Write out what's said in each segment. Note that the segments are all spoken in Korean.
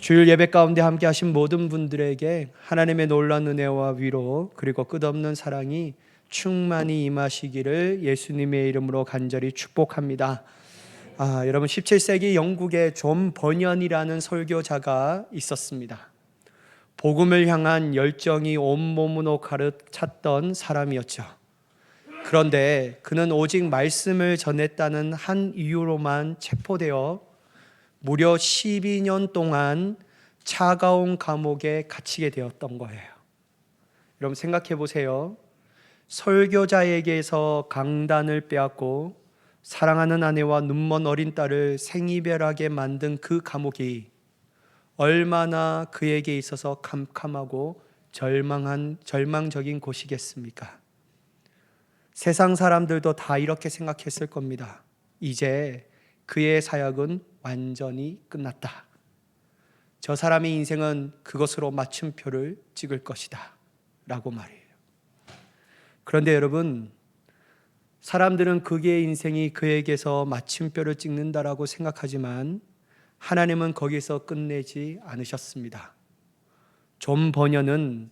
주일 예배 가운데 함께 하신 모든 분들에게 하나님의 놀라운 은혜와 위로 그리고 끝없는 사랑이 충만히 임하시기를 예수님의 이름으로 간절히 축복합니다. 여러분 17세기 영국에 존 버년이라는 설교자가 있었습니다. 복음을 향한 열정이 온몸으로 가득 찼던 사람이었죠. 그런데 그는 오직 말씀을 전했다는 한 이유로만 체포되어 무려 12년 동안 차가운 감옥에 갇히게 되었던 거예요. 여러분 생각해 보세요. 설교자에게서 강단을 빼앗고 사랑하는 아내와 눈먼 어린 딸을 생이별하게 만든 그 감옥이 얼마나 그에게 있어서 캄캄하고 절망적인 곳이겠습니까? 세상 사람들도 다 이렇게 생각했을 겁니다. 이제 그의 사역은 완전히 끝났다. 저 사람의 인생은 그것으로 마침표를 찍을 것이다 라고 말해요. 그런데 여러분, 사람들은 그의 인생이 그에게서 마침표를 찍는다라고 생각하지만 하나님은 거기서 끝내지 않으셨습니다. 존 버년은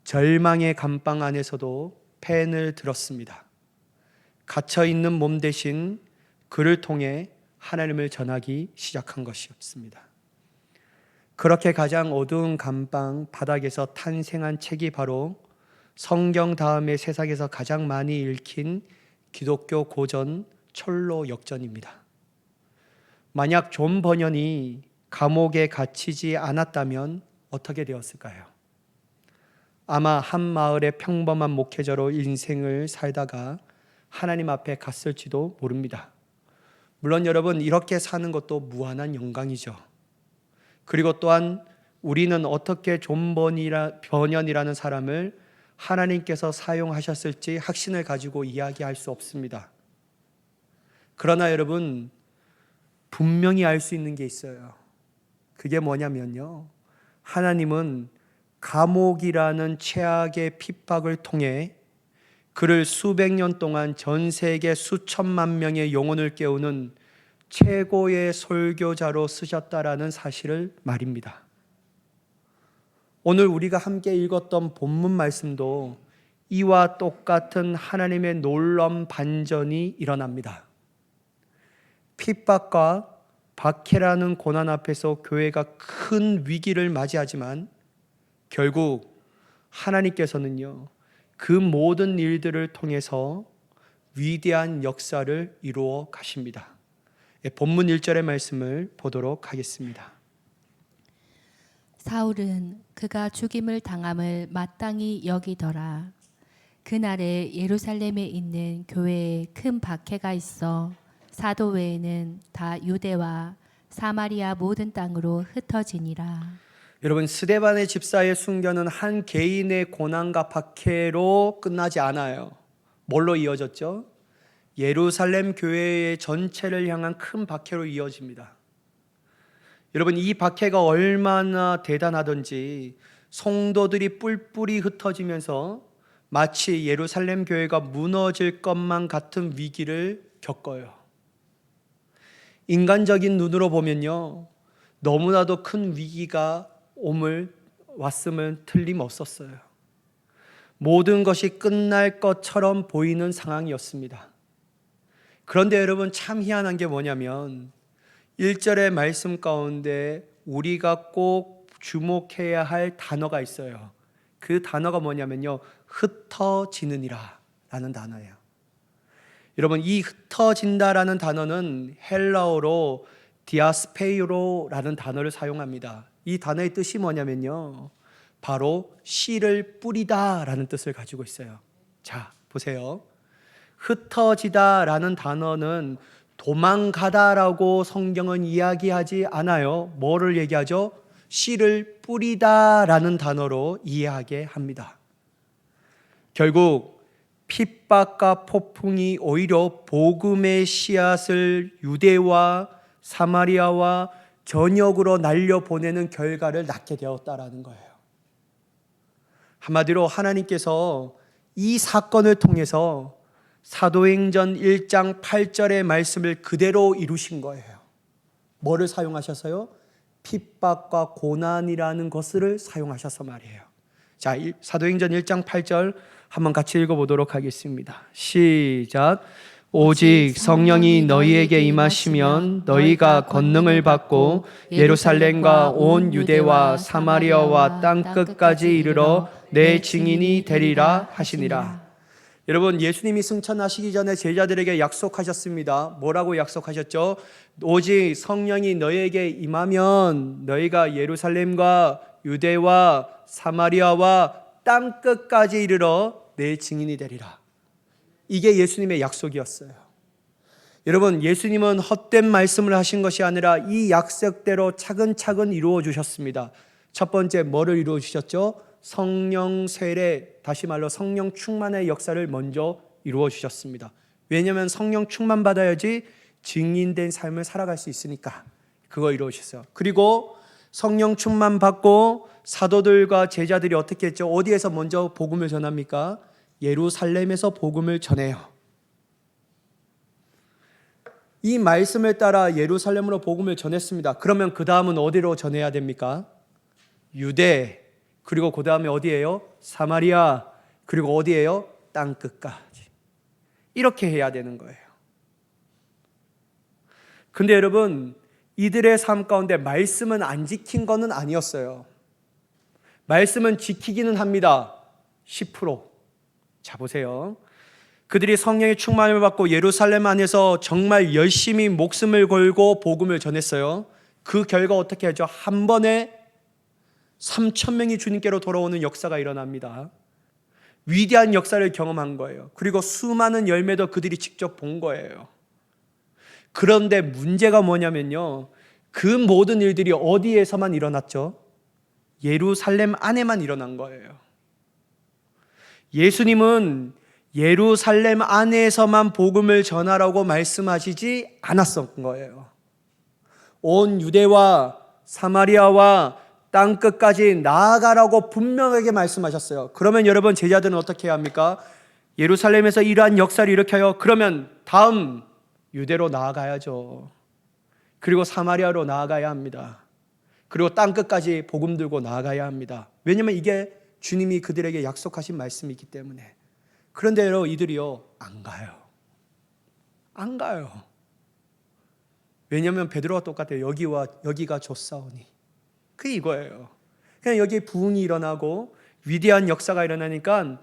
절망의 감방 안에서도 펜을 들었습니다. 갇혀있는 몸 대신 그를 통해 하나님을 전하기 시작한 것이었습니다. 그렇게 가장 어두운 감방 바닥에서 탄생한 책이 바로 성경 다음에 세상에서 가장 많이 읽힌 기독교 고전 철로 역전입니다. 만약 존 버년이 감옥에 갇히지 않았다면 어떻게 되었을까요? 아마 한 마을의 평범한 목회자로 인생을 살다가 하나님 앞에 갔을지도 모릅니다. 물론 여러분, 이렇게 사는 것도 무한한 영광이죠. 그리고 또한 우리는 어떻게 존 버년이라는 사람을 하나님께서 사용하셨을지 확신을 가지고 이야기할 수 없습니다. 그러나 여러분, 분명히 알 수 있는 게 있어요. 그게 뭐냐면요, 하나님은 감옥이라는 최악의 핍박을 통해 그를 수백 년 동안 전 세계 수천만 명의 영혼을 깨우는 최고의 설교자로 쓰셨다라는 사실을 말입니다. 오늘 우리가 함께 읽었던 본문 말씀도 이와 똑같은 하나님의 놀라운 반전이 일어납니다. 핍박과 박해라는 고난 앞에서 교회가 큰 위기를 맞이하지만 결국 하나님께서는요, 그 모든 일들을 통해서 위대한 역사를 이루어 가십니다. 본문 1절의 말씀을 보도록 하겠습니다. 사울은 그가 죽임을 당함을 마땅히 여기더라. 그날에 예루살렘에 있는 교회에 큰 박해가 있어 사도 외에는 다 유대와 사마리아 모든 땅으로 흩어지니라. 여러분, 스데반의 집사의 순교는 한 개인의 고난과 박해로 끝나지 않아요. 뭘로 이어졌죠? 예루살렘 교회의 전체를 향한 큰 박해로 이어집니다. 여러분, 이 박해가 얼마나 대단하던지 성도들이 뿔뿔이 흩어지면서 마치 예루살렘 교회가 무너질 것만 같은 위기를 겪어요. 인간적인 눈으로 보면요, 너무나도 큰 위기가 왔음은 틀림없었어요. 모든 것이 끝날 것처럼 보이는 상황이었습니다. 그런데 여러분, 참 희한한 게 뭐냐면 1절의 말씀 가운데 우리가 꼭 주목해야 할 단어가 있어요. 그 단어가 뭐냐면요, 흩어지느니라 라는 단어예요. 여러분, 이 흩어진다라는 단어는 헬라어로 디아스페이로라는 단어를 사용합니다. 이 단어의 뜻이 뭐냐면요, 바로 씨를 뿌리다 라는 뜻을 가지고 있어요. 자, 보세요. 흩어지다라는 단어는 도망가다라고 성경은 이야기하지 않아요. 뭐를 얘기하죠? 씨를 뿌리다라는 단어로 이해하게 합니다. 결국 핍박과 폭풍이 오히려 복음의 씨앗을 유대와 사마리아와 전역으로 날려보내는 결과를 낳게 되었다라는 거예요. 한마디로 하나님께서 이 사건을 통해서 사도행전 1장 8절의 말씀을 그대로 이루신 거예요. 뭐를 사용하셔서요? 핍박과 고난이라는 것을 사용하셔서 말이에요. 자, 사도행전 1장 8절 한번 같이 읽어보도록 하겠습니다. 시작. 오직 성령이 너희에게 임하시면 너희가 권능을 받고 예루살렘과 온 유대와 사마리아와 땅 끝까지 이르러 내 증인이 되리라 하시니라. 여러분, 예수님이 승천하시기 전에 제자들에게 약속하셨습니다. 뭐라고 약속하셨죠? 오직 성령이 너희에게 임하면 너희가 예루살렘과 유대와 사마리아와 땅 끝까지 이르러 내 증인이 되리라. 이게 예수님의 약속이었어요. 여러분, 예수님은 헛된 말씀을 하신 것이 아니라 이 약속대로 차근차근 이루어 주셨습니다. 첫 번째 뭐를 이루어 주셨죠? 성령 세례, 다시 말로 성령 충만의 역사를 먼저 이루어 주셨습니다. 왜냐하면 성령 충만 받아야지 증인된 삶을 살아갈 수 있으니까 그거 이루어 주셨어요. 그리고 성령 충만 받고 사도들과 제자들이 어떻게 했죠? 어디에서 먼저 복음을 전합니까? 예루살렘에서 복음을 전해요. 이 말씀을 따라 예루살렘으로 복음을 전했습니다. 그러면 그 다음은 어디로 전해야 됩니까? 유대, 그리고 그 다음에 어디예요? 사마리아, 그리고 어디예요? 땅 끝까지. 이렇게 해야 되는 거예요. 근데 여러분, 이들의 삶 가운데 말씀은 안 지킨 거는 아니었어요. 말씀은 지키기는 합니다. 10%. 자, 보세요. 그들이 성령의 충만을 받고 예루살렘 안에서 정말 열심히 목숨을 걸고 복음을 전했어요. 그 결과 어떻게 하죠? 한 번에 3,000명이 주님께로 돌아오는 역사가 일어납니다. 위대한 역사를 경험한 거예요. 그리고 수많은 열매도 그들이 직접 본 거예요. 그런데 문제가 뭐냐면요, 그 모든 일들이 어디에서만 일어났죠? 예루살렘 안에만 일어난 거예요. 예수님은 예루살렘 안에서만 복음을 전하라고 말씀하시지 않았던 거예요. 온 유대와 사마리아와 땅 끝까지 나아가라고 분명하게 말씀하셨어요. 그러면 여러분, 제자들은 어떻게 해야 합니까? 예루살렘에서 이러한 역사를 일으켜요. 그러면 다음 유대로 나아가야죠. 그리고 사마리아로 나아가야 합니다. 그리고 땅 끝까지 복음 들고 나아가야 합니다. 왜냐하면 이게 주님이 그들에게 약속하신 말씀이기 때문에. 그런데 여러분, 이들이요, 안 가요. 안 가요. 왜냐하면 베드로와 똑같아요. 여기가 좁사오니. 그게 이거예요. 그냥 여기에 부흥이 일어나고 위대한 역사가 일어나니까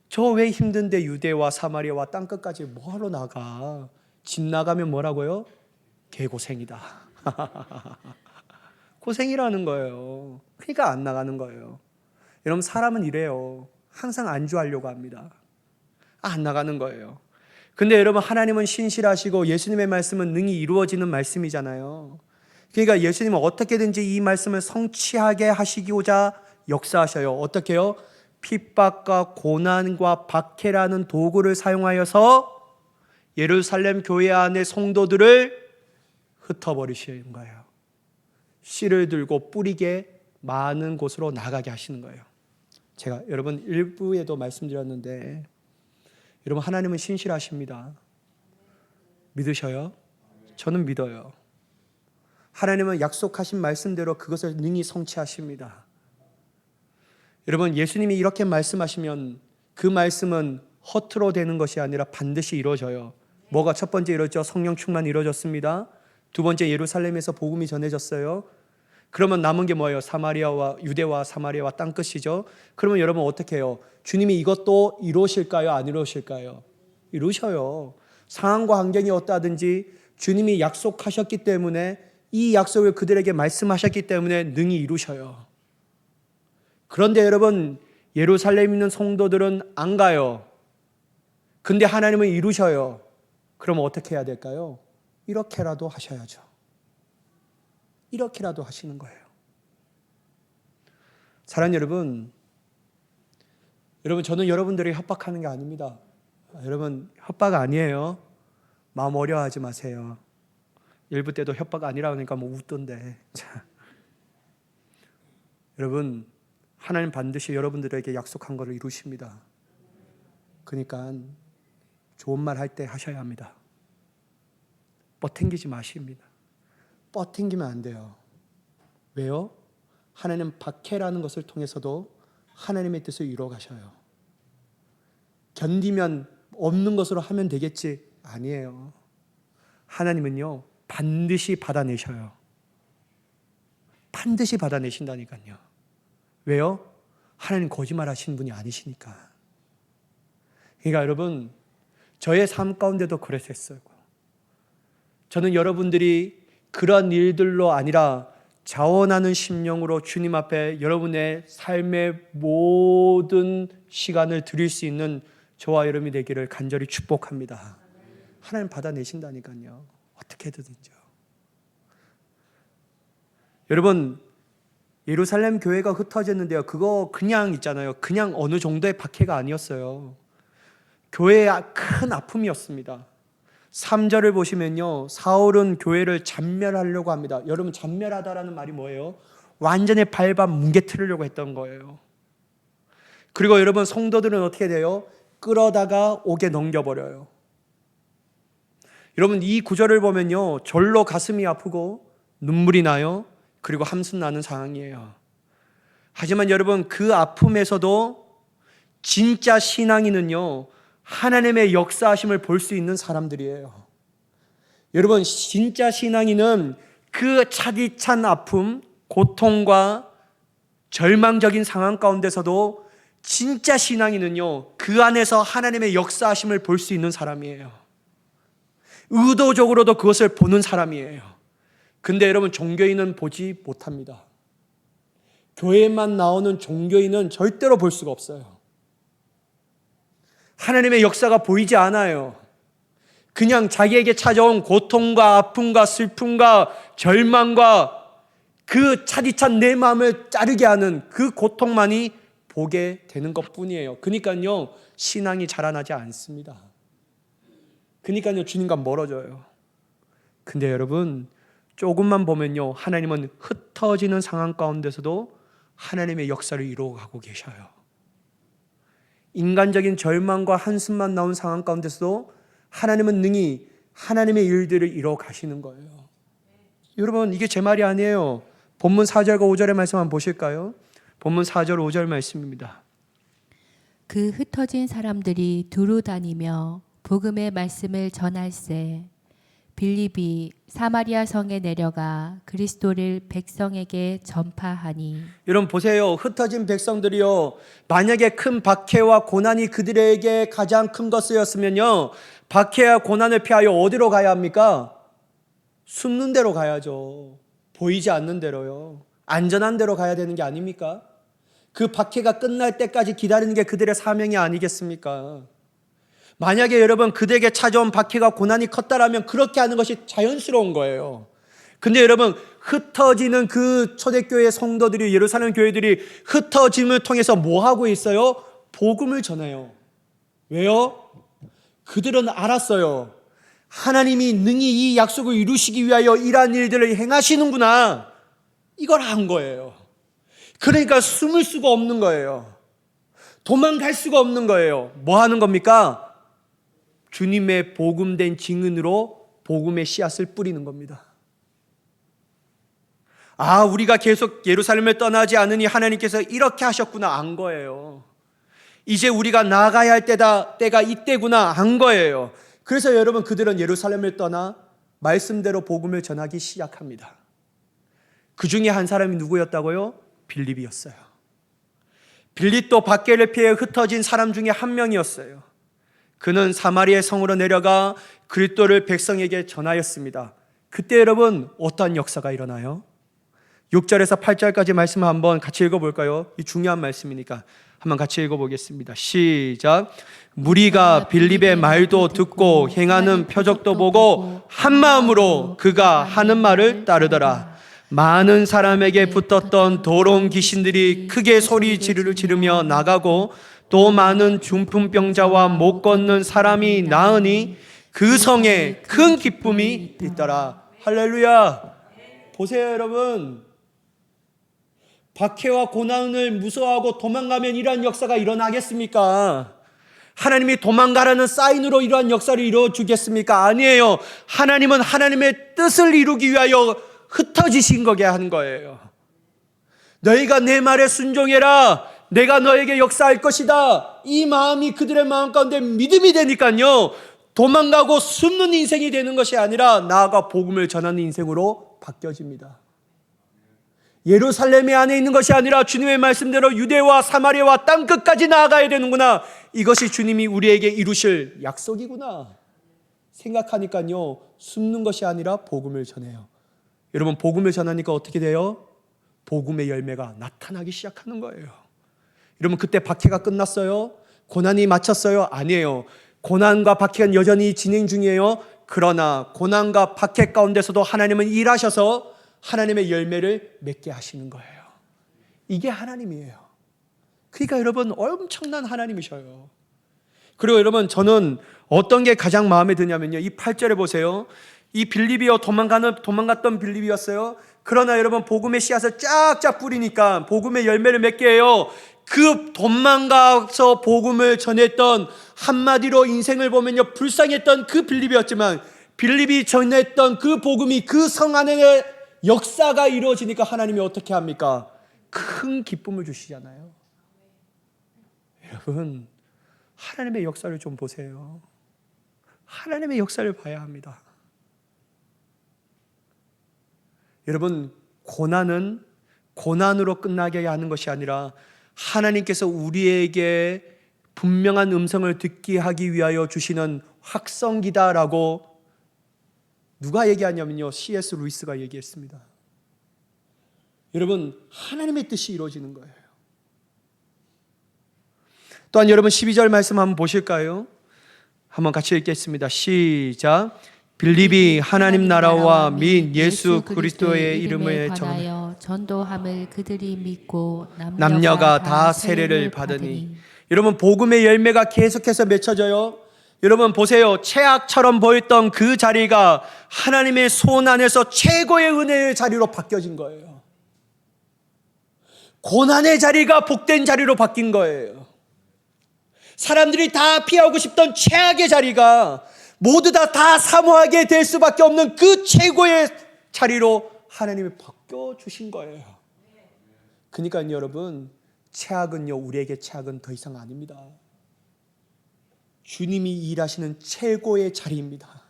저 왜 힘든데 유대와 사마리아와 땅 끝까지 뭐하러 나가? 집 나가면 뭐라고요? 개고생이다. 고생이라는 거예요. 그러니까 안 나가는 거예요. 여러분, 사람은 이래요. 항상 안주하려고 합니다. 안 나가는 거예요. 근데 여러분, 하나님은 신실하시고 예수님의 말씀은 능히 이루어지는 말씀이잖아요. 그러니까 예수님은 어떻게든지 이 말씀을 성취하게 하시고자 역사하셔요. 어떻게요? 핍박과 고난과 박해라는 도구를 사용하여서 예루살렘 교회 안의 성도들을 흩어버리시는 거예요. 씨를 들고 뿌리게 많은 곳으로 나가게 하시는 거예요. 제가 여러분 일부에도 말씀드렸는데, 여러분, 하나님은 신실하십니다. 믿으셔요? 저는 믿어요. 하나님은 약속하신 말씀대로 그것을 능히 성취하십니다. 여러분, 예수님이 이렇게 말씀하시면 그 말씀은 허투루 되는 것이 아니라 반드시 이루어져요. 뭐가 첫 번째 이루어졌죠? 성령 충만 이루어졌습니다. 두 번째, 예루살렘에서 복음이 전해졌어요. 그러면 남은 게 뭐예요? 유대와 사마리아와 땅 끝이죠. 그러면 여러분 어떻게 해요? 주님이 이것도 이루실까요? 안 이루실까요? 이루셔요. 상황과 환경이 어떠하든지 주님이 약속하셨기 때문에, 이 약속을 그들에게 말씀하셨기 때문에 능히 이루셔요. 그런데 여러분, 예루살렘에 있는 성도들은 안 가요. 근데 하나님은 이루셔요. 그럼 어떻게 해야 될까요? 이렇게라도 하셔야죠. 이렇게라도 하시는 거예요. 사랑하는 여러분, 저는 여러분들이 협박하는 게 아닙니다. 여러분, 협박 아니에요. 마음 어려워하지 마세요. 일부 때도 협박 아니라고 하니까 뭐 웃던데. 자. 여러분, 하나님 반드시 여러분들에게 약속한 것을 이루십니다. 그러니까 좋은 말 할 때 하셔야 합니다. 뻗탱기지 마십니다. 뻗탱기면 안 돼요. 왜요? 하나님 박해라는 것을 통해서도 하나님의 뜻을 이루어 가셔요. 견디면 없는 것으로 하면 되겠지. 아니에요. 하나님은요, 반드시 받아내셔요. 반드시 받아내신다니까요. 왜요? 하나님 거짓말 하시는 분이 아니시니까. 그러니까 여러분, 저의 삶 가운데도 그랬었어요. 저는 여러분들이 그런 일들로 아니라 자원하는 심령으로 주님 앞에 여러분의 삶의 모든 시간을 드릴 수 있는 저와 여러분이 되기를 간절히 축복합니다. 하나님 받아내신다니까요. 어떻게든지요. 여러분, 예루살렘 교회가 흩어졌는데요. 그거 그냥 있잖아요. 그냥 어느 정도의 박해가 아니었어요. 교회의 큰 아픔이었습니다. 3절을 보시면요, 사울은 교회를 잔멸하려고 합니다. 여러분, 잔멸하다라는 말이 뭐예요? 완전히 밟아 뭉개뜨리려고 했던 거예요. 그리고 여러분, 성도들은 어떻게 돼요? 끌어다가 옥에 넘겨버려요. 여러분, 이 구절을 보면요, 절로 가슴이 아프고 눈물이 나요. 그리고 함순 나는 상황이에요. 하지만 여러분, 그 아픔에서도 진짜 신앙인은요, 하나님의 역사하심을 볼 수 있는 사람들이에요. 여러분, 진짜 신앙인은 그 차디찬 아픔, 고통과 절망적인 상황 가운데서도 진짜 신앙인은요, 그 안에서 하나님의 역사하심을 볼 수 있는 사람이에요. 의도적으로도 그것을 보는 사람이에요. 근데 여러분, 종교인은 보지 못합니다. 교회만 나오는 종교인은 절대로 볼 수가 없어요. 하나님의 역사가 보이지 않아요. 그냥 자기에게 찾아온 고통과 아픔과 슬픔과 절망과 그 차디찬 내 마음을 자르게 하는 그 고통만이 보게 되는 것뿐이에요. 그러니까요, 신앙이 자라나지 않습니다. 그러니까요, 주님과 멀어져요. 근데 여러분, 조금만 보면요, 하나님은 흩어지는 상황 가운데서도 하나님의 역사를 이루어가고 계셔요. 인간적인 절망과 한숨만 나온 상황 가운데서도 하나님은 능히 하나님의 일들을 이루어 가시는 거예요. 여러분, 이게 제 말이 아니에요. 본문 4절과 5절의 말씀 한번 보실까요? 본문 4절 5절 말씀입니다. 그 흩어진 사람들이 두루 다니며 복음의 말씀을 전할세 빌립이 사마리아 성에 내려가 그리스도를 백성에게 전파하니. 여러분 보세요. 흩어진 백성들이요, 만약에 큰 박해와 고난이 그들에게 가장 큰 것이었으면요, 박해와 고난을 피하여 어디로 가야 합니까? 숨는 데로 가야죠. 보이지 않는 데로요. 안전한 데로 가야 되는 게 아닙니까? 그 박해가 끝날 때까지 기다리는 게 그들의 사명이 아니겠습니까? 만약에 여러분, 그들에게 찾아온 박해가 고난이 컸다라면 그렇게 하는 것이 자연스러운 거예요. 근데 여러분, 흩어지는 그 초대교회 성도들이, 예루살렘 교회들이 흩어짐을 통해서 뭐 하고 있어요? 복음을 전해요. 왜요? 그들은 알았어요. 하나님이 능히 이 약속을 이루시기 위하여 이러한 일들을 행하시는구나. 이걸 한 거예요. 그러니까 숨을 수가 없는 거예요. 도망갈 수가 없는 거예요. 뭐 하는 겁니까? 주님의 복음된 증인으로 복음의 씨앗을 뿌리는 겁니다. 아, 우리가 계속 예루살렘을 떠나지 않으니 하나님께서 이렇게 하셨구나, 안 거예요. 이제 우리가 나가야 할 때가 이때구나, 안 거예요. 그래서 여러분, 그들은 예루살렘을 떠나 말씀대로 복음을 전하기 시작합니다. 그 중에 한 사람이 누구였다고요? 빌립이었어요. 빌립도 박해를 피해 흩어진 사람 중에 한 명이었어요. 그는 사마리아 성으로 내려가 그리스도를 백성에게 전하였습니다. 그때 여러분, 어떠한 역사가 일어나요? 6절에서 8절까지 말씀을 한번 같이 읽어볼까요? 이 중요한 말씀이니까 한번 같이 읽어보겠습니다. 시작. 무리가 빌립의 말도 듣고 행하는 표적도 보고 한 마음으로 그가 하는 말을 따르더라. 많은 사람에게 붙었던 더러운 귀신들이 크게 소리 지르며 나가고 또 많은 중풍병자와 못 걷는 사람이 나으니 그 성에 큰 기쁨이 있더라. 할렐루야. 보세요 여러분, 박해와 고난을 무서워하고 도망가면 이러한 역사가 일어나겠습니까? 하나님이 도망가라는 사인으로 이러한 역사를 이루어주겠습니까? 아니에요. 하나님은 하나님의 뜻을 이루기 위하여 흩어지신 거게 한 거예요. 너희가 내 말에 순종해라. 내가 너에게 역사할 것이다. 이 마음이 그들의 마음 가운데 믿음이 되니까요. 도망가고 숨는 인생이 되는 것이 아니라 나아가 복음을 전하는 인생으로 바뀌어집니다. 예루살렘이 안에 있는 것이 아니라 주님의 말씀대로 유대와 사마리아와 땅끝까지 나아가야 되는구나. 이것이 주님이 우리에게 이루실 약속이구나 생각하니까요. 숨는 것이 아니라 복음을 전해요. 여러분, 복음을 전하니까 어떻게 돼요? 복음의 열매가 나타나기 시작하는 거예요. 여러분, 그때 박해가 끝났어요? 고난이 마쳤어요? 아니에요. 고난과 박해는 여전히 진행 중이에요. 그러나 고난과 박해 가운데서도 하나님은 일하셔서 하나님의 열매를 맺게 하시는 거예요. 이게 하나님이에요. 그러니까 여러분, 엄청난 하나님이셔요. 그리고 여러분, 저는 어떤 게 가장 마음에 드냐면요, 이 8절에 보세요. 이 빌립이요, 도망갔던 빌립이었어요. 그러나 여러분, 복음의 씨앗을 쫙쫙 뿌리니까 복음의 열매를 맺게 해요. 그 도망가서 복음을 전했던, 한마디로 인생을 보면요, 불쌍했던 그 빌립이었지만, 빌립이 전했던 그 복음이 그 성 안에 역사가 이루어지니까 하나님이 어떻게 합니까? 큰 기쁨을 주시잖아요. 여러분, 하나님의 역사를 좀 보세요. 하나님의 역사를 봐야 합니다. 여러분, 고난은 고난으로 끝나게 하는 것이 아니라 하나님께서 우리에게 분명한 음성을 듣게 하기 위하여 주시는 확성기다라고 누가 얘기하냐면요, C.S. 루이스가 얘기했습니다. 여러분, 하나님의 뜻이 이루어지는 거예요. 또한 여러분, 12절 말씀 한번 보실까요? 한번 같이 읽겠습니다. 시작. 빌립이 하나님 나라와 및 예수 그리스도의 이름에 관하여 전도함을 그들이 믿고 남녀가 다 세례를 받으니. 여러분, 복음의 열매가 계속해서 맺혀져요. 여러분 보세요. 최악처럼 보였던 그 자리가 하나님의 손 안에서 최고의 은혜의 자리로 바뀌어진 거예요. 고난의 자리가 복된 자리로 바뀐 거예요. 사람들이 다 피하고 싶던 최악의 자리가 모두 다 사모하게 될 수밖에 없는 그 최고의 자리로 하나님이 바꿔주신 거예요. 그러니까 여러분, 최악은요, 우리에게 최악은 더 이상 아닙니다. 주님이 일하시는 최고의 자리입니다.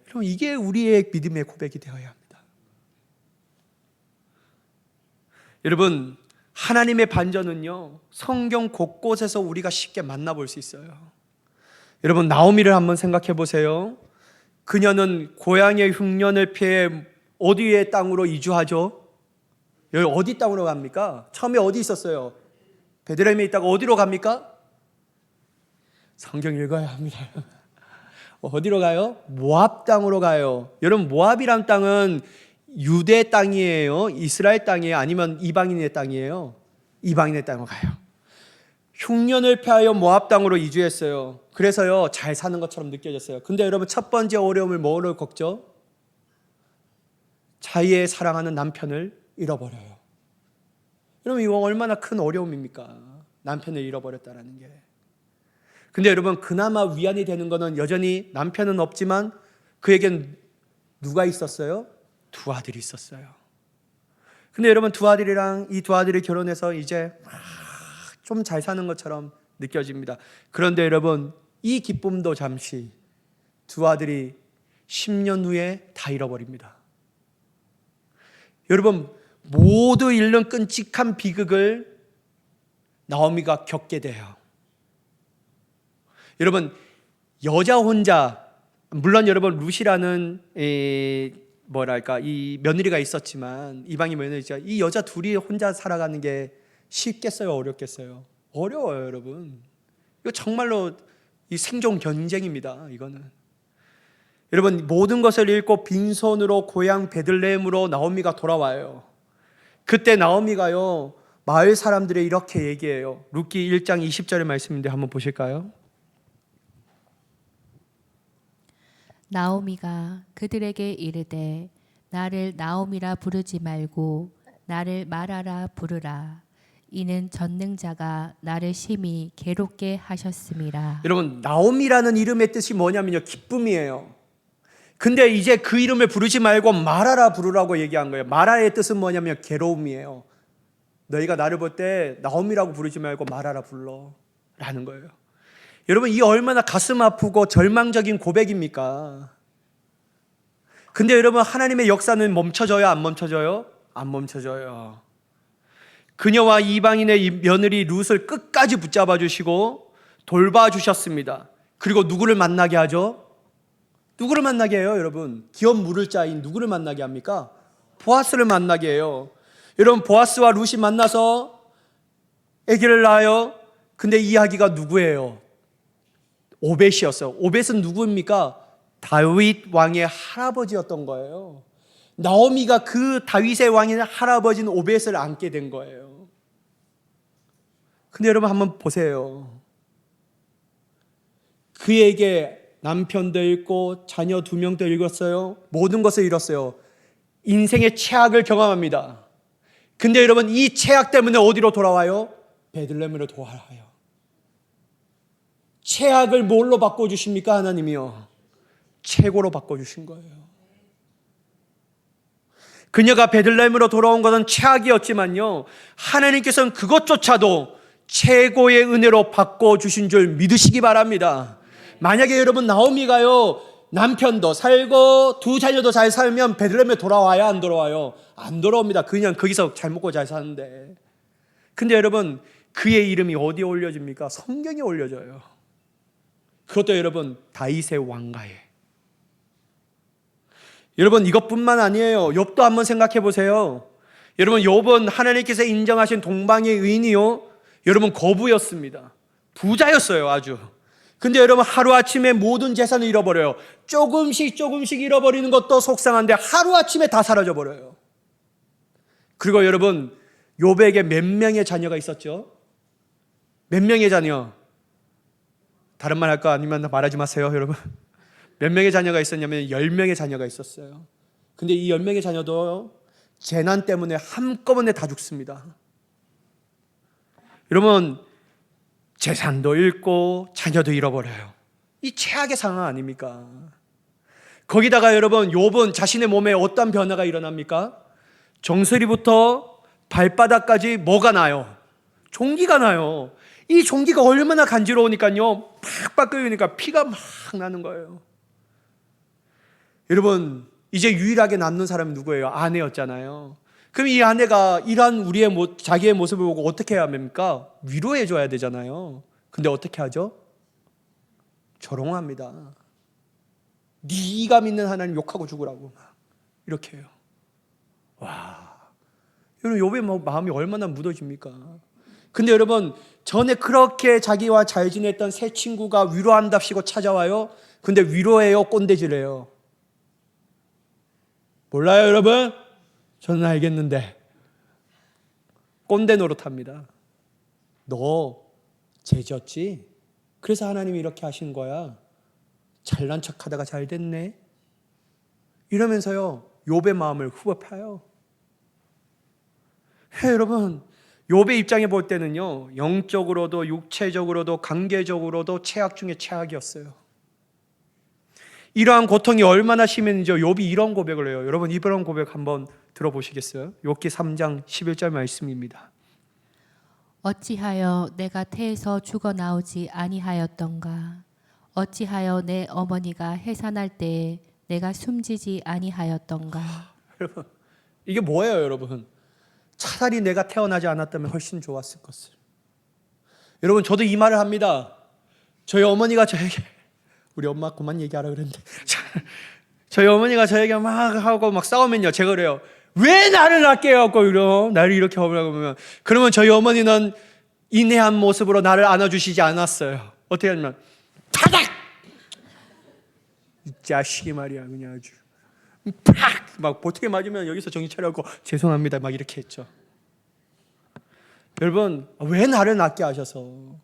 그럼 이게 우리의 믿음의 고백이 되어야 합니다. 여러분, 하나님의 반전은요, 성경 곳곳에서 우리가 쉽게 만나볼 수 있어요. 여러분, 나오미를 한번 생각해 보세요. 그녀는 고향의 흉년을 피해 어디의 땅으로 이주하죠? 여기 어디 땅으로 갑니까? 처음에 어디 있었어요? 베들레헴에 있다가 어디로 갑니까? 성경 읽어야 합니다. 어디로 가요? 모압 땅으로 가요. 여러분, 모압이란 땅은 유대 땅이에요? 이스라엘 땅이에요? 아니면 이방인의 땅이에요? 이방인의 땅으로 가요. 흉년을 피하여 모압 땅으로 이주했어요. 그래서요, 잘 사는 것처럼 느껴졌어요. 근데 여러분, 첫 번째 어려움을 뭐로 겪죠? 자기의 사랑하는 남편을 잃어버려요. 여러분, 이거 얼마나 큰 어려움입니까? 남편을 잃어버렸다는 게. 근데 여러분, 그나마 위안이 되는 것은 여전히 남편은 없지만 그에겐 누가 있었어요? 두 아들이 있었어요. 근데 여러분, 이 두 아들이 결혼해서 이제 좀 잘 사는 것처럼 느껴집니다. 그런데 여러분, 이 기쁨도 잠시, 두 아들이 10년 후에 다 잃어버립니다. 여러분, 모두 잃는 끔찍한 비극을 나오미가 겪게 돼요. 여러분, 여자 혼자, 물론 여러분 룻이라는 이 며느리가 있었지만, 이방인 며느리가, 이 여자 둘이 혼자 살아가는 게 쉽겠어요, 어렵겠어요? 어려워요, 여러분. 이거 정말로 이 생존 경쟁입니다. 이거는. 여러분, 모든 것을 잃고 빈손으로 고향 베들레헴으로 나오미가 돌아와요. 그때 나오미가요, 마을 사람들이 이렇게 얘기해요. 룻기 1장 20절의 말씀인데 한번 보실까요? 나오미가 그들에게 이르되 나를 나오미라 부르지 말고 나를 마라라 부르라. 이는 전능자가 나를 심히 괴롭게 하셨음이라. 여러분, 나오미라는 이름의 뜻이 뭐냐면요, 기쁨이에요. 근데 이제 그 이름을 부르지 말고 마라라 부르라고 얘기한 거예요. 마라의 뜻은 뭐냐면 괴로움이에요. 너희가 나를 볼 때 나옴이라고 부르지 말고 마라라 불러 라는 거예요. 여러분, 이 얼마나 가슴 아프고 절망적인 고백입니까? 근데 여러분, 하나님의 역사는 멈춰져요, 안 멈춰져요? 안 멈춰져요. 그녀와 이방인의 이 며느리 룻을 끝까지 붙잡아 주시고 돌봐주셨습니다. 그리고 누구를 만나게 하죠? 누구를 만나게 해요, 여러분? 기업 물을 자인 누구를 만나게 합니까? 보아스를 만나게 해요. 여러분, 보아스와 룻이 만나서 아기를 낳아요. 근데 이 아기가 누구예요? 오벳이었어요. 오벳은 누구입니까? 다윗 왕의 할아버지였던 거예요. 나오미가 그 다윗의 왕의 할아버지인 오벳을 안게 된 거예요. 근데 여러분 한번 보세요. 그에게 남편도 잃고 자녀 2명도 잃었어요. 모든 것을 잃었어요. 인생의 최악을 경험합니다. 근데 여러분, 이 최악 때문에 어디로 돌아와요? 베들레헴으로 돌아와요. 최악을 뭘로 바꿔주십니까? 하나님이요, 최고로 바꿔주신 거예요. 그녀가 베들레헴으로 돌아온 것은 최악이었지만요, 하나님께서는 그것조차도 최고의 은혜로 바꿔주신 줄 믿으시기 바랍니다. 만약에 여러분, 나오미가요 남편도 살고 2 자녀도 잘 살면 베들레헴에 돌아와야 안 돌아와요? 안 돌아옵니다. 그냥 거기서 잘 먹고 잘 사는데. 근데 여러분, 그의 이름이 어디에 올려집니까? 성경에 올려져요. 그것도 여러분, 다윗의 왕가에. 여러분, 이것뿐만 아니에요. 욥도 한번 생각해 보세요. 여러분, 욥은 하나님께서 인정하신 동방의 의인이요, 여러분 거부였습니다. 부자였어요, 아주. 근데 여러분, 하루아침에 모든 재산을 잃어버려요. 조금씩 잃어버리는 것도 속상한데 하루아침에 다 사라져버려요. 그리고 여러분, 욥에게 몇 명의 자녀가 있었죠? 몇 명의 자녀? 다른 말 할까? 아니면 말하지 마세요, 여러분. 몇 명의 자녀가 있었냐면 10명의 자녀가 있었어요. 근데 이 10명의 자녀도 재난 때문에 한꺼번에 다 죽습니다. 여러분, 재산도 잃고 자녀도 잃어버려요. 이 최악의 상황 아닙니까? 거기다가 여러분, 욥은 자신의 몸에 어떤 변화가 일어납니까? 정수리부터 발바닥까지 뭐가 나요? 종기가 나요. 이 종기가 얼마나 간지러우니까요, 팍팍 끓으니까 피가 막 나는 거예요. 여러분, 이제 유일하게 남는 사람이 누구예요? 아내였잖아요. 그럼 이 아내가 이러한 자기의 모습을 보고 어떻게 해야 합니까? 위로해 줘야 되잖아요. 근데 어떻게 하죠? 조롱합니다. 네가 믿는 하나님 욕하고 죽으라고 이렇게 해요. 와, 여러분, 욥의 마음이 얼마나 무뎌집니까? 근데 여러분, 전에 그렇게 자기와 잘 지냈던 새 친구가 위로한답시고 찾아와요. 근데 위로해요, 꼰대질해요? 몰라요, 여러분? 저는 알겠는데 꼰대 노릇합니다. 너 죄졌지? 그래서 하나님이 이렇게 하신 거야. 잘난 척하다가 잘 됐네. 이러면서요, 욥의 마음을 후벼파요. 여러분, 욥의 입장에 볼 때는요, 영적으로도 육체적으로도 관계적으로도 최악 중에 최악이었어요. 이러한 고통이 얼마나 심했는지 욥이 이런 고백을 해요. 여러분, 이런 고백 한번 들어보시겠어요? 욥기 3장 11절 말씀입니다. 어찌하여 내가 태에서 죽어 나오지 아니하였던가? 어찌하여 내 어머니가 해산할 때에 내가 숨지지 아니하였던가? 여러분, 이게 뭐예요, 여러분? 차라리 내가 태어나지 않았다면 훨씬 좋았을 것을. 여러분, 저도 이 말을 합니다. 저희 어머니가 저에게, 우리 엄마 그만 얘기하라 그랬는데, 저희 어머니가 저에게 막 하고 막 싸우면요, 제가 그래요. 왜 나를 낳게 해갖고 나를 이렇게 하라고 하면, 그러면 저희 어머니는 인내한 모습으로 나를 안아주시지 않았어요. 어떻게 하냐면 타닥! 이 자식이 말이야, 그냥 아주 팍! 막 보트게 맞으면 여기서 정신 차려고 죄송합니다 막 이렇게 했죠. 여러분, 왜 나를 낳게 하셔서?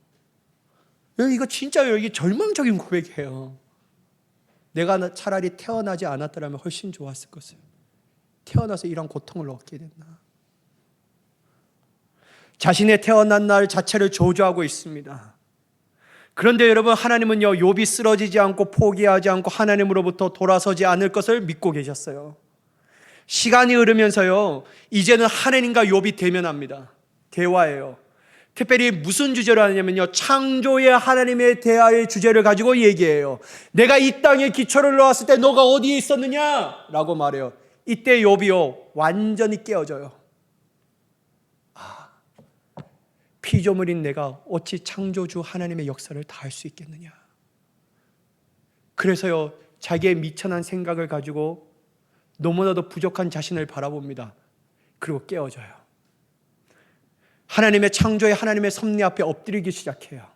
이거 진짜 이게 절망적인 고백이에요. 내가 차라리 태어나지 않았더라면 훨씬 좋았을 것을. 태어나서 이런 고통을 얻게 됐나? 자신의 태어난 날 자체를 저주하고 있습니다. 그런데 여러분, 하나님은요, 욥이 쓰러지지 않고 포기하지 않고 하나님으로부터 돌아서지 않을 것을 믿고 계셨어요. 시간이 흐르면서요, 이제는 하나님과 욥이 대면합니다. 대화예요. 특별히 무슨 주제로 하냐면요, 창조의 하나님의 대화의 주제를 가지고 얘기해요. 내가 이 땅에 기초를 놓았을 때 너가 어디에 있었느냐? 라고 말해요. 이때 욥이요, 완전히 깨어져요. 피조물인 내가 어찌 창조주 하나님의 역사를 다 할 수 있겠느냐. 그래서요, 자기의 미천한 생각을 가지고 너무나도 부족한 자신을 바라봅니다. 그리고 깨어져요. 하나님의 창조의 하나님의 섭리 앞에 엎드리기 시작해요.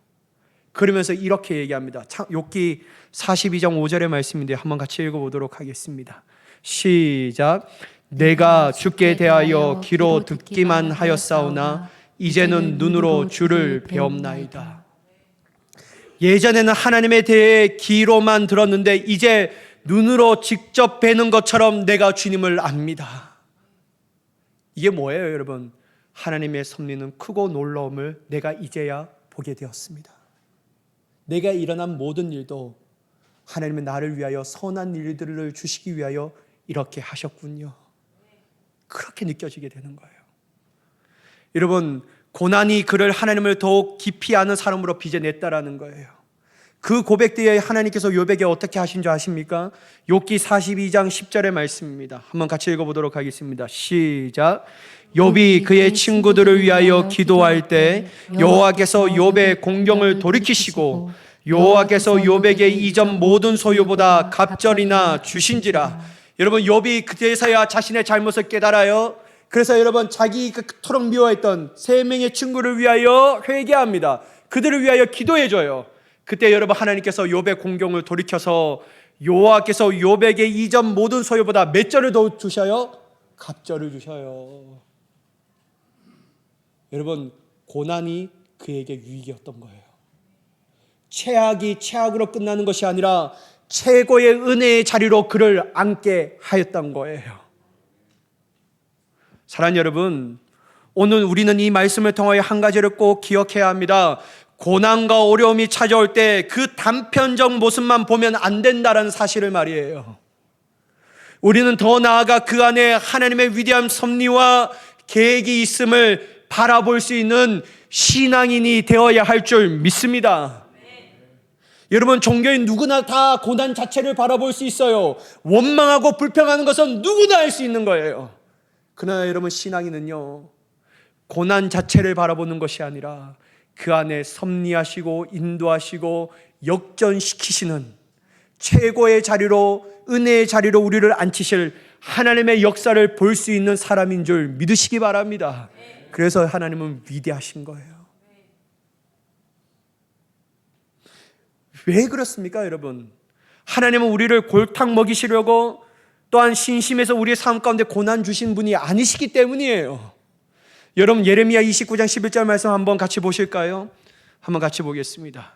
그러면서 이렇게 얘기합니다. 욥기 42장 5절의 말씀인데 한번 같이 읽어보도록 하겠습니다. 시작. 내가 주께 대하여 귀로 듣기만 하였사오나 이제는 눈으로 주를 배옵나이다. 예전에는 하나님에 대해 귀로만 들었는데 이제 눈으로 직접 뵈는 것처럼 내가 주님을 압니다. 이게 뭐예요, 여러분? 하나님의 섭리는 크고 놀라움을 내가 이제야 보게 되었습니다. 내가 일어난 모든 일도 하나님은 나를 위하여 선한 일들을 주시기 위하여 이렇게 하셨군요. 그렇게 느껴지게 되는 거예요. 여러분, 고난이 그를 하나님을 더욱 깊이 아는 사람으로 빚어냈다라는 거예요. 그 고백 뒤에 하나님께서 욥에게 어떻게 하신 줄 아십니까? 욥기 42장 10절의 말씀입니다. 한번 같이 읽어보도록 하겠습니다. 시작. 욥이 그의 친구들을 위하여 기도할 때 여호와께서 욥의 공경을 돌이키시고 여호와께서 �욥에게 이전 모든 소유보다 갑절이나 주신지라. 여러분, 욥이 그때서야 자신의 잘못을 깨달아요. 그래서 여러분, 자기 그토록 미워했던 세 명의 친구를 위하여 회개합니다. 그들을 위하여 기도해줘요. 그때 여러분, 하나님께서 욥의 공경을 돌이켜서 여호와께서 욥에게 이전 모든 소유보다 몇 절을 더 주셔요? 갑절을 주셔요. 여러분, 고난이 그에게 유익이었던 거예요. 최악이 최악으로 끝나는 것이 아니라 최고의 은혜의 자리로 그를 앉게 하였던 거예요. 사랑하는 여러분, 오늘 우리는 이 말씀을 통하여 한 가지를 꼭 기억해야 합니다. 고난과 어려움이 찾아올 때 그 단편적 모습만 보면 안 된다는 사실을 말이에요. 우리는 더 나아가 그 안에 하나님의 위대한 섭리와 계획이 있음을 바라볼 수 있는 신앙인이 되어야 할 줄 믿습니다. 여러분, 종교인 누구나 다 고난 자체를 바라볼 수 있어요. 원망하고 불평하는 것은 누구나 할 수 있는 거예요. 그러나 여러분, 신앙인은요, 고난 자체를 바라보는 것이 아니라 그 안에 섭리하시고 인도하시고 역전시키시는 최고의 자리로, 은혜의 자리로 우리를 앉히실 하나님의 역사를 볼 수 있는 사람인 줄 믿으시기 바랍니다. 그래서 하나님은 위대하신 거예요. 왜 그렇습니까, 여러분? 하나님은 우리를 골탕 먹이시려고, 또한 신심해서 우리의 삶 가운데 고난 주신 분이 아니시기 때문이에요. 여러분, 예레미야 29장 11절 말씀 한번 같이 보실까요? 한번 같이 보겠습니다.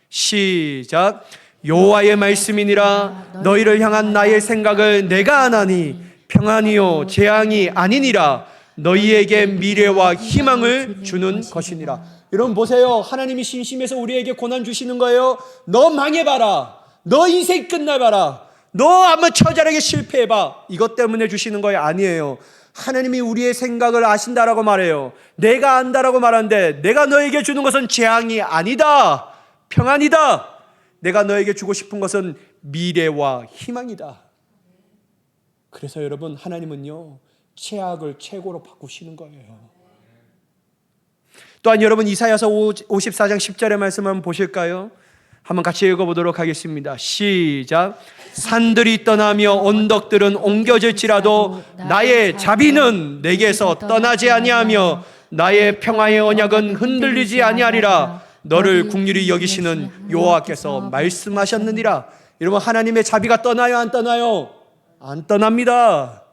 시작. 여호와의 말씀이니라. 너희를 향한 나의 생각을 내가 아나니 평안이요 재앙이 아니니라. 너희에게 미래와 희망을 주는 것이니라. 여러분 보세요. 하나님이 신심해서 우리에게 고난 주시는 거예요. 너 망해봐라. 너 인생 끝나봐라. 너 한번 처절하게 실패해봐. 이것 때문에 주시는 거예요? 아니에요. 하나님이 우리의 생각을 아신다라고 말해요. 내가 안다라고 말하는데, 내가 너에게 주는 것은 재앙이 아니다. 평안이다. 내가 너에게 주고 싶은 것은 미래와 희망이다. 그래서 여러분, 하나님은요, 최악을 최고로 바꾸시는 거예요. 또한 여러분, 이사야서 54장 10절의 말씀 한번 보실까요? 한번 같이 읽어보도록 하겠습니다. 시작. 산들이 떠나며 언덕들은 옮겨질지라도 나의 자비는 내게서 떠나지 아니하며 나의 평화의 언약은 흔들리지 아니하리라. 너를 긍휼히 여기시는 여호와께서 말씀하셨느니라. 여러분, 하나님의 자비가 떠나요, 안 떠나요? 안 떠납니다.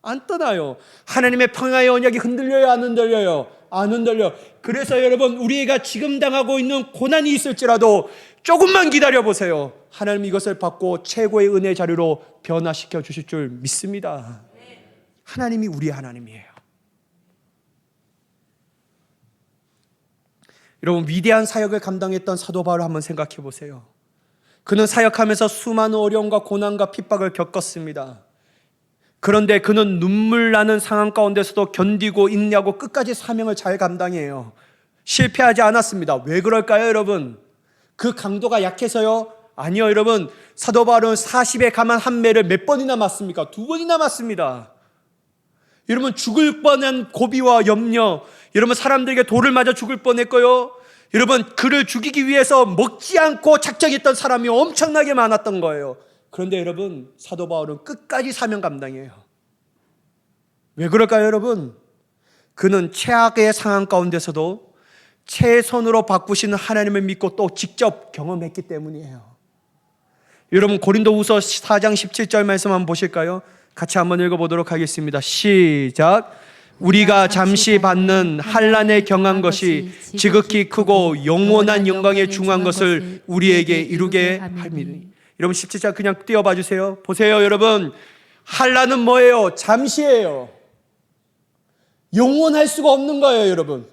안 떠나요. 하나님의 평화의 언약이 흔들려요, 안 흔들려요? 안 흔들려. 그래서 여러분, 우리가 지금 당하고 있는 고난이 있을지라도 조금만 기다려보세요. 하나님 이것을 받고 최고의 은혜 자리로 변화시켜 주실 줄 믿습니다. 하나님이 우리 하나님이에요. 여러분, 위대한 사역을 감당했던 사도 바울을 한번 생각해 보세요. 그는 사역하면서 수많은 어려움과 고난과 핍박을 겪었습니다. 그런데 그는 눈물 나는 상황 가운데서도 견디고 인내하고 끝까지 사명을 잘 감당해요. 실패하지 않았습니다. 왜 그럴까요, 여러분? 그 강도가 약해서요? 아니요, 여러분. 사도 바울은 40에 감한 한 매를 몇 번이나 맞습니까? 2번이나 맞습니다. 여러분, 죽을 뻔한 고비와 염려, 여러분 사람들에게 돌을 맞아 죽을 뻔했고요. 여러분, 그를 죽이기 위해서 먹지 않고 작정했던 사람이 엄청나게 많았던 거예요. 그런데 여러분, 사도 바울은 끝까지 사명 감당해요. 왜 그럴까요, 여러분? 그는 최악의 상황 가운데서도 최선으로 바꾸시는 하나님을 믿고 또 직접 경험했기 때문이에요. 여러분, 고린도후서 4장 17절 말씀 한번 보실까요? 같이 한번 읽어보도록 하겠습니다. 시작. 우리가 잠시 받는 환난에 경한 것이 지극히 크고 영원한 영광에 중한 것을 우리에게 이루게 함이니. 여러분 17절 그냥 띄워봐 주세요. 보세요, 여러분. 환난은 뭐예요? 잠시예요. 영원할 수가 없는 거예요, 여러분.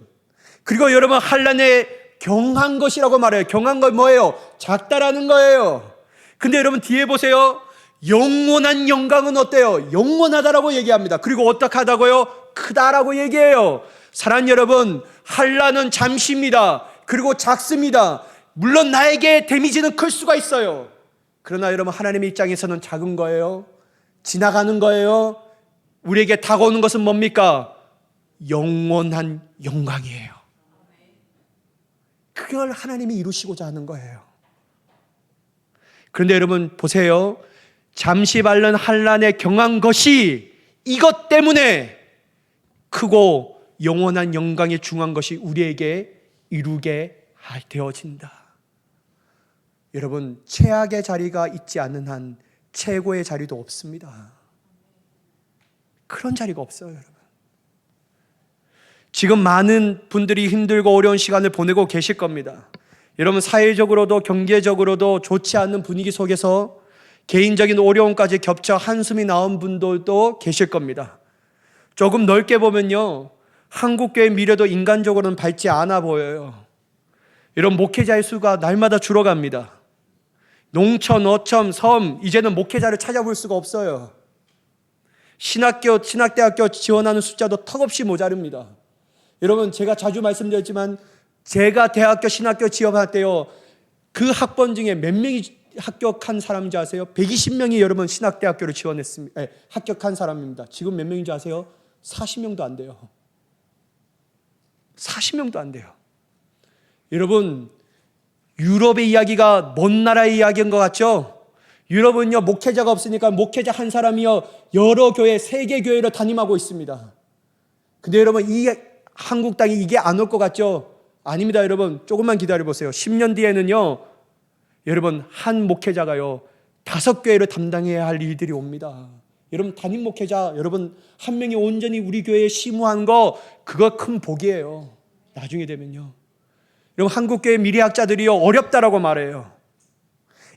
그리고 여러분, 환난에 경한 것이라고 말해요. 경한 건 뭐예요? 작다라는 거예요. 근데 여러분 뒤에 보세요. 영원한 영광은 어때요? 영원하다라고 얘기합니다. 그리고 어떡하다고요? 크다라고 얘기해요. 사랑하는 여러분, 환난은 잠시입니다. 그리고 작습니다. 물론 나에게 데미지는 클 수가 있어요. 그러나 여러분, 하나님의 입장에서는 작은 거예요. 지나가는 거예요. 우리에게 다가오는 것은 뭡니까? 영원한 영광이에요. 그걸 하나님이 이루시고자 하는 거예요. 그런데 여러분 보세요. 잠시 받는 환난에 경한 것이 이것 때문에 크고 영원한 영광에 중한 것이 우리에게 이루게 되어진다. 여러분, 최악의 자리가 있지 않는 한 최고의 자리도 없습니다. 그런 자리가 없어요, 여러분. 지금 많은 분들이 힘들고 어려운 시간을 보내고 계실 겁니다. 여러분, 사회적으로도 경제적으로도 좋지 않는 분위기 속에서 개인적인 어려움까지 겹쳐 한숨이 나온 분들도 계실 겁니다. 조금 넓게 보면요, 한국교회 미래도 인간적으로는 밝지 않아 보여요. 이런 목회자의 수가 날마다 줄어갑니다. 농촌, 어촌, 섬, 이제는 목회자를 찾아볼 수가 없어요. 신학대학교 지원하는 숫자도 턱없이 모자릅니다. 여러분, 제가 자주 말씀드렸지만 제가 대학교 신학교 지원할 때요, 그 학번 중에 몇 명이 합격한 사람인지 아세요? 120명이 여러분 신학대학교를 지원했습니다. 합격한 사람입니다. 지금 몇 명인지 아세요? 40명도 안 돼요. 40명도 안 돼요. 여러분, 유럽의 이야기가 먼 나라의 이야기인 것 같죠? 유럽은요, 목회자가 없으니까 목회자 한 사람이요, 여러 교회, 세계 교회를 담임하고 있습니다. 근데 여러분, 이 한국 땅이 이게 안 올 것 같죠? 아닙니다, 여러분. 조금만 기다려보세요. 10년 뒤에는요, 여러분, 한 목회자가요, 5교회를 담당해야 할 일들이 옵니다. 여러분, 담임 목회자, 여러분, 한 명이 온전히 우리 교회에 심우한 거, 그거 큰 복이에요. 나중에 되면요. 여러분, 한국교회 미래학자들이요, 어렵다라고 말해요.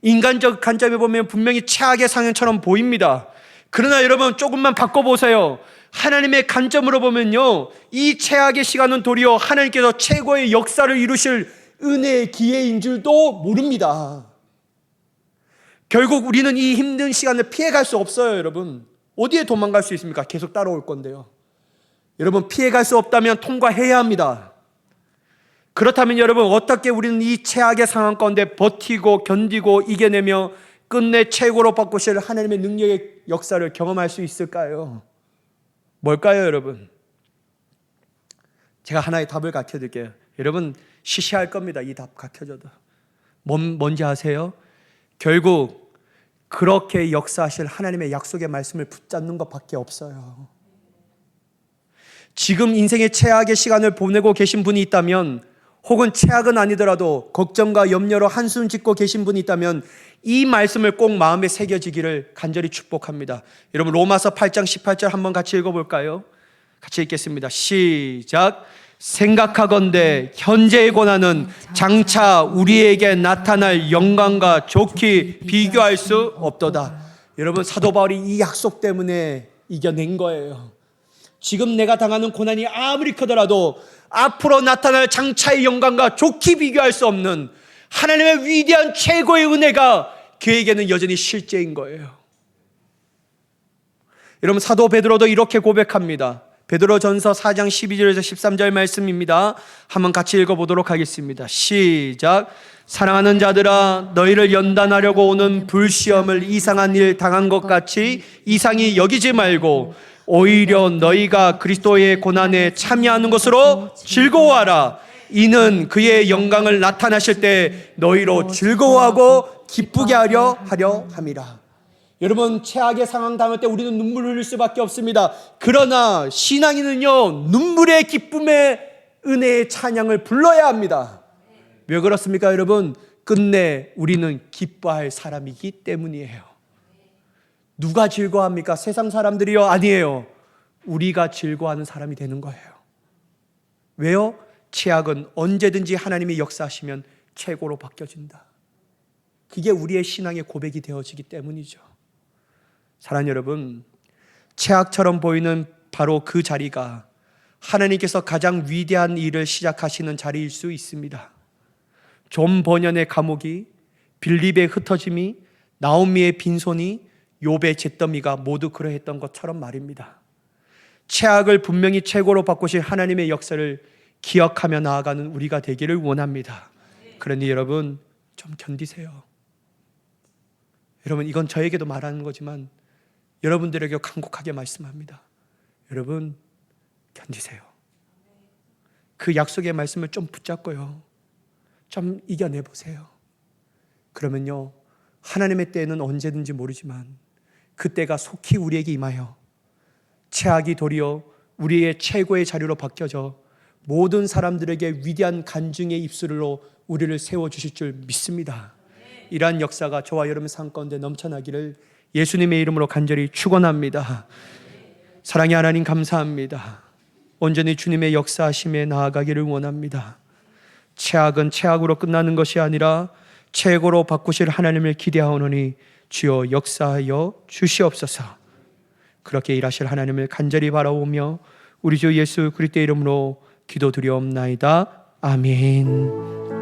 인간적 관점에 보면 분명히 최악의 상황처럼 보입니다. 그러나 여러분, 조금만 바꿔보세요. 하나님의 관점으로 보면요, 이 최악의 시간은 도리어 하나님께서 최고의 역사를 이루실 은혜의 기회인 줄도 모릅니다. 결국 우리는 이 힘든 시간을 피해갈 수 없어요, 여러분. 어디에 도망갈 수 있습니까? 계속 따라올 건데요. 여러분, 피해갈 수 없다면 통과해야 합니다. 그렇다면 여러분, 어떻게 우리는 이 최악의 상황 가운데 버티고 견디고 이겨내며 끝내 최고로 바꾸실 하나님의 능력의 역사를 경험할 수 있을까요? 뭘까요, 여러분? 제가 하나의 답을 가르쳐드릴게요. 여러분, 시시할 겁니다. 이 답 가르쳐줘도. 뭔지 아세요? 결국 그렇게 역사하실 하나님의 약속의 말씀을 붙잡는 것밖에 없어요. 지금 인생의 최악의 시간을 보내고 계신 분이 있다면, 혹은 최악은 아니더라도 걱정과 염려로 한숨 짓고 계신 분이 있다면 이 말씀을 꼭 마음에 새겨지기를 간절히 축복합니다. 여러분, 로마서 8장 18절 한번 같이 읽어볼까요? 같이 읽겠습니다. 시작. 생각하건대 현재의 고난은 장차 우리에게 나타날 영광과 좋게 비교할 수 없도다. 여러분, 사도 바울이 이 약속 때문에 이겨낸 거예요. 지금 내가 당하는 고난이 아무리 크더라도 앞으로 나타날 장차의 영광과 좋게 비교할 수 없는 하나님의 위대한 최고의 은혜가 그에게는 여전히 실제인 거예요. 여러분 사도 베드로도 이렇게 고백합니다. 베드로전서 4장 12절에서 13절 말씀입니다. 한번 같이 읽어보도록 하겠습니다. 시작. 사랑하는 자들아, 너희를 연단하려고 오는 불시험을 이상한 일 당한 것 같이 이상히 여기지 말고 오히려 너희가 그리스도의 고난에 참여하는 것으로 즐거워하라. 이는 그의 영광을 나타나실 때 너희로 즐거워하고 기쁘게 하려 함이라. 여러분, 최악의 상황 당할 때 우리는 눈물을 흘릴 수밖에 없습니다. 그러나 신앙인은요, 눈물의 기쁨의 은혜의 찬양을 불러야 합니다. 왜 그렇습니까, 여러분? 끝내 우리는 기뻐할 사람이기 때문이에요. 누가 즐거워합니까? 세상 사람들이요? 아니에요. 우리가 즐거워하는 사람이 되는 거예요. 왜요? 최악은 언제든지 하나님이 역사하시면 최고로 바뀌어진다. 그게 우리의 신앙의 고백이 되어지기 때문이죠. 사랑하는 여러분, 최악처럼 보이는 바로 그 자리가 하나님께서 가장 위대한 일을 시작하시는 자리일 수 있습니다. 존 버년의 감옥이, 빌립의 흩어짐이, 나오미의 빈손이, 욥의 잿더미가 모두 그러했던 것처럼 말입니다. 최악을 분명히 최고로 바꾸실 하나님의 역사를 기억하며 나아가는 우리가 되기를 원합니다. 그러니 여러분, 좀 견디세요. 여러분, 이건 저에게도 말하는 거지만 여러분들에게 간곡하게 말씀합니다. 여러분, 견디세요. 그 약속의 말씀을 좀 붙잡고요, 좀 이겨내보세요. 그러면요, 하나님의 때는 언제든지 모르지만 그 때가 속히 우리에게 임하여 최악이 도리어 우리의 최고의 자리로 바뀌어져 모든 사람들에게 위대한 간증의 입술로 우리를 세워주실 줄 믿습니다. 이러한 역사가 저와 여러분 삶 가운데 넘쳐나기를 예수님의 이름으로 간절히 축원합니다. 사랑의 하나님, 감사합니다. 온전히 주님의 역사하심에 나아가기를 원합니다. 최악은 최악으로 끝나는 것이 아니라 최고로 바꾸실 하나님을 기대하오노니 주여 역사하여 주시옵소서. 그렇게 일하실 하나님을 간절히 바라보며 우리 주 예수 그리스도의 이름으로 기도드리옵나이다. 아멘.